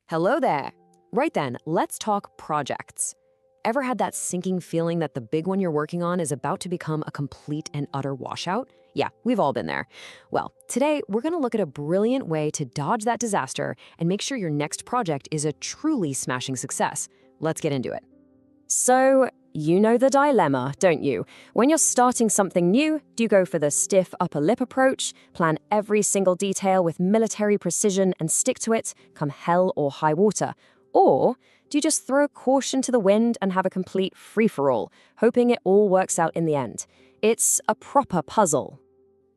Hello there. Right then, let's talk projects. Ever had that sinking feeling that the big one you're working on is about to become a complete and utter washout? Yeah, we've all been there. Well, today we're going to look at a brilliant way to dodge that disaster and make sure your next project is a truly smashing success. Let's get into it. So, you know the dilemma, don't you? When you're starting something new, do you go for the stiff upper lip approach, plan every single detail with military precision and stick to it, come hell or high water? Or do you just throw caution to the wind and have a complete free-for-all, hoping it all works out in the end? It's a proper puzzle.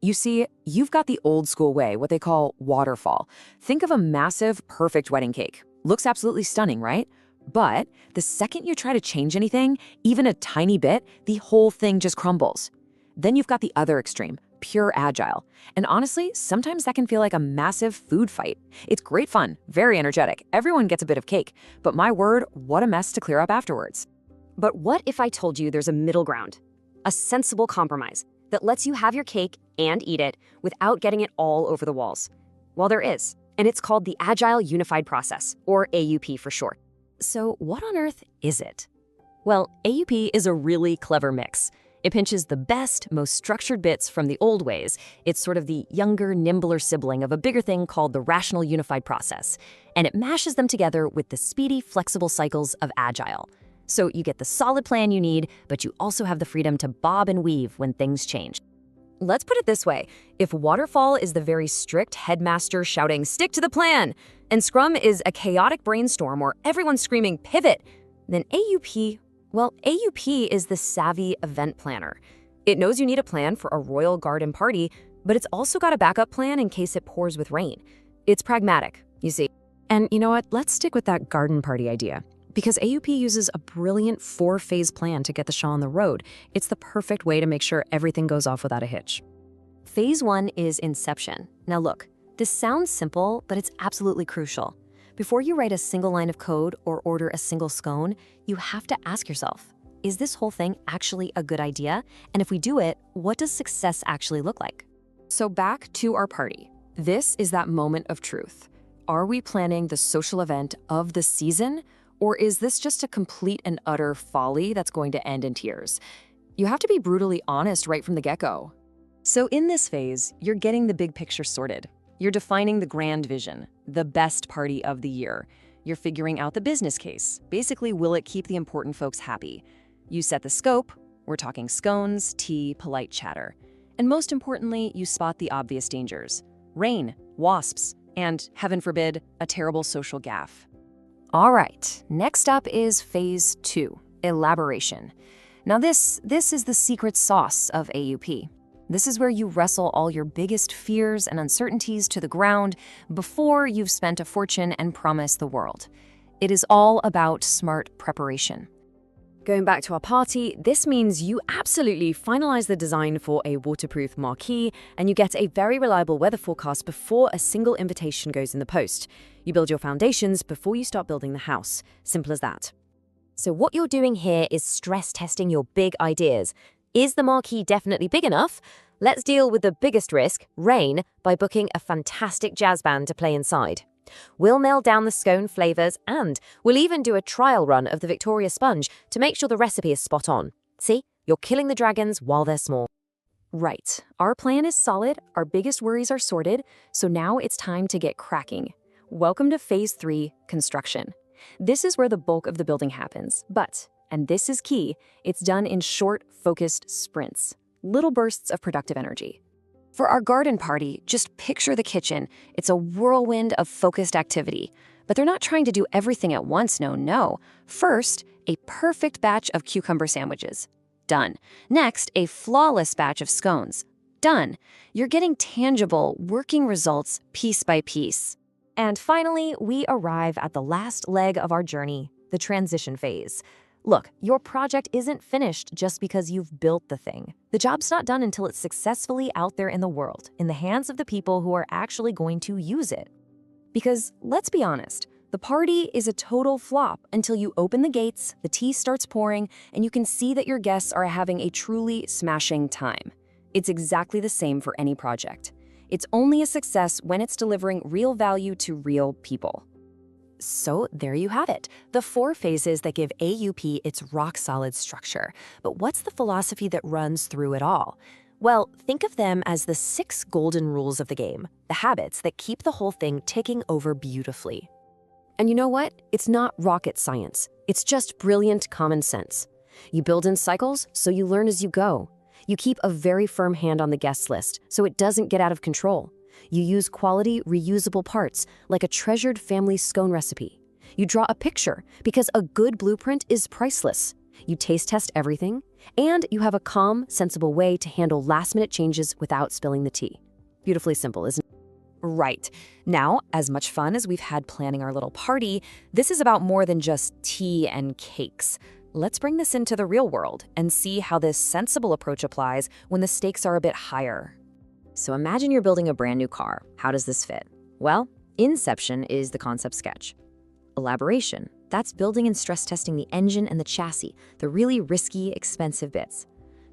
You see, you've got the old school way, what they call waterfall. Think of a massive, perfect wedding cake. Looks absolutely stunning, right? But the second you try to change anything, even a tiny bit, the whole thing just crumbles. Then you've got the other extreme, pure Agile. And honestly, sometimes that can feel like a massive food fight. It's great fun, very energetic, everyone gets a bit of cake, but my word, what a mess to clear up afterwards. But what if I told you there's a middle ground? A sensible compromise that lets you have your cake and eat it without getting it all over the walls? Well, there is, and it's called the Agile Unified Process, or AUP for short. So what on earth is it? Well, AUP is a really clever mix. It pinches the best, most structured bits from the old ways. It's sort of the younger, nimbler sibling of a bigger thing called the Rational Unified Process. And it mashes them together with the speedy, flexible cycles of Agile. So you get the solid plan you need, but you also have the freedom to bob and weave when things change. Let's put it this way. If Waterfall is the very strict headmaster shouting, "Stick to the plan!" and Scrum is a chaotic brainstorm where everyone's screaming, "Pivot!" then AUP, well, AUP is the savvy event planner. It knows you need a plan for a royal garden party, but it's also got a backup plan in case it pours with rain. It's pragmatic, you see. And you know what? Let's stick with that garden party idea. Because AUP uses a brilliant 4-phase plan to get the show on the road. It's the perfect way to make sure everything goes off without a hitch. Phase 1 is inception. Now look, this sounds simple, but it's absolutely crucial. Before you write a single line of code or order a single scone, you have to ask yourself, is this whole thing actually a good idea? And if we do it, what does success actually look like? So back to our party. This is that moment of truth. Are we planning the social event of the season? Or is this just a complete and utter folly that's going to end in tears? You have to be brutally honest right from the get-go. So in this phase, you're getting the big picture sorted. You're defining the grand vision, the best party of the year. You're figuring out the business case. Basically, will it keep the important folks happy? You set the scope. We're talking scones, tea, polite chatter. And most importantly, you spot the obvious dangers. Rain, wasps, and, heaven forbid, a terrible social gaffe. All right, next up is phase 2, elaboration. Now this is the secret sauce of AUP. This is where you wrestle all your biggest fears and uncertainties to the ground before you've spent a fortune and promised the world. It is all about smart preparation. Going back to our party, this means you absolutely finalize the design for a waterproof marquee and you get a very reliable weather forecast before a single invitation goes in the post. You build your foundations before you start building the house. Simple as that. So what you're doing here is stress testing your big ideas. Is the marquee definitely big enough? Let's deal with the biggest risk, rain, by booking a fantastic jazz band to play inside. We'll nail down the scone flavors and we'll even do a trial run of the Victoria sponge to make sure the recipe is spot on. See, you're killing the dragons while they're small. Right, our plan is solid, our biggest worries are sorted, so now it's time to get cracking. Welcome to phase 3, construction. This is where the bulk of the building happens, but, and this is key, it's done in short, focused sprints, little bursts of productive energy. For our garden party, just picture the kitchen. It's a whirlwind of focused activity. But they're not trying to do everything at once, no. First, a perfect batch of cucumber sandwiches. Done. Next, a flawless batch of scones. Done. You're getting tangible, working results piece by piece. And finally, we arrive at the last leg of our journey, the transition phase. Look, your project isn't finished just because you've built the thing. The job's not done until it's successfully out there in the world, in the hands of the people who are actually going to use it. Because, let's be honest, the party is a total flop until you open the gates, the tea starts pouring, and you can see that your guests are having a truly smashing time. It's exactly the same for any project. It's only a success when it's delivering real value to real people. So there you have it, the 4 phases that give AUP its rock-solid structure. But what's the philosophy that runs through it all? Well, think of them as the 6 golden rules of the game, the habits that keep the whole thing ticking over beautifully. And you know what? It's not rocket science. It's just brilliant common sense. You build in cycles, so you learn as you go. You keep a very firm hand on the guest list, so it doesn't get out of control. You use quality, reusable parts, like a treasured family scone recipe. You draw a picture, because a good blueprint is priceless. You taste test everything, and you have a calm, sensible way to handle last-minute changes without spilling the tea. Beautifully simple, isn't it? Right. Now, as much fun as we've had planning our little party, this is about more than just tea and cakes. Let's bring this into the real world and see how this sensible approach applies when the stakes are a bit higher. So imagine you're building a brand new car. How does this fit? Well, inception is the concept sketch. Elaboration, that's building and stress testing the engine and the chassis, the really risky, expensive bits.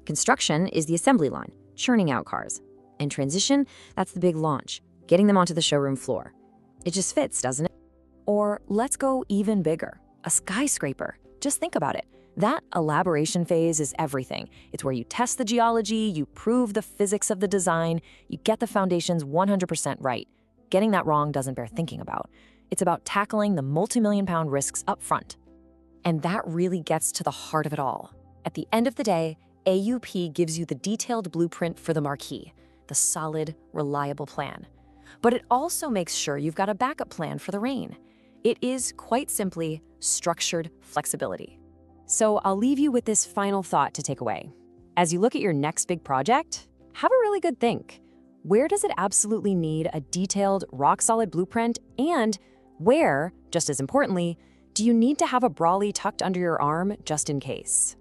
Construction is the assembly line, churning out cars. And transition, that's the big launch, getting them onto the showroom floor. It just fits, doesn't it? Or let's go even bigger, a skyscraper. Just think about it. That elaboration phase is everything. It's where you test the geology, you prove the physics of the design, you get the foundations 100% right. Getting that wrong doesn't bear thinking about. It's about tackling the multi-million-pound risks up front. And that really gets to the heart of it all. At the end of the day, AUP gives you the detailed blueprint for the marquee, the solid, reliable plan. But it also makes sure you've got a backup plan for the rain. It is, quite simply, structured flexibility. So I'll leave you with this final thought to take away. As you look at your next big project, have a really good think. Where does it absolutely need a detailed, rock-solid blueprint? And where, just as importantly, do you need to have a brolly tucked under your arm just in case?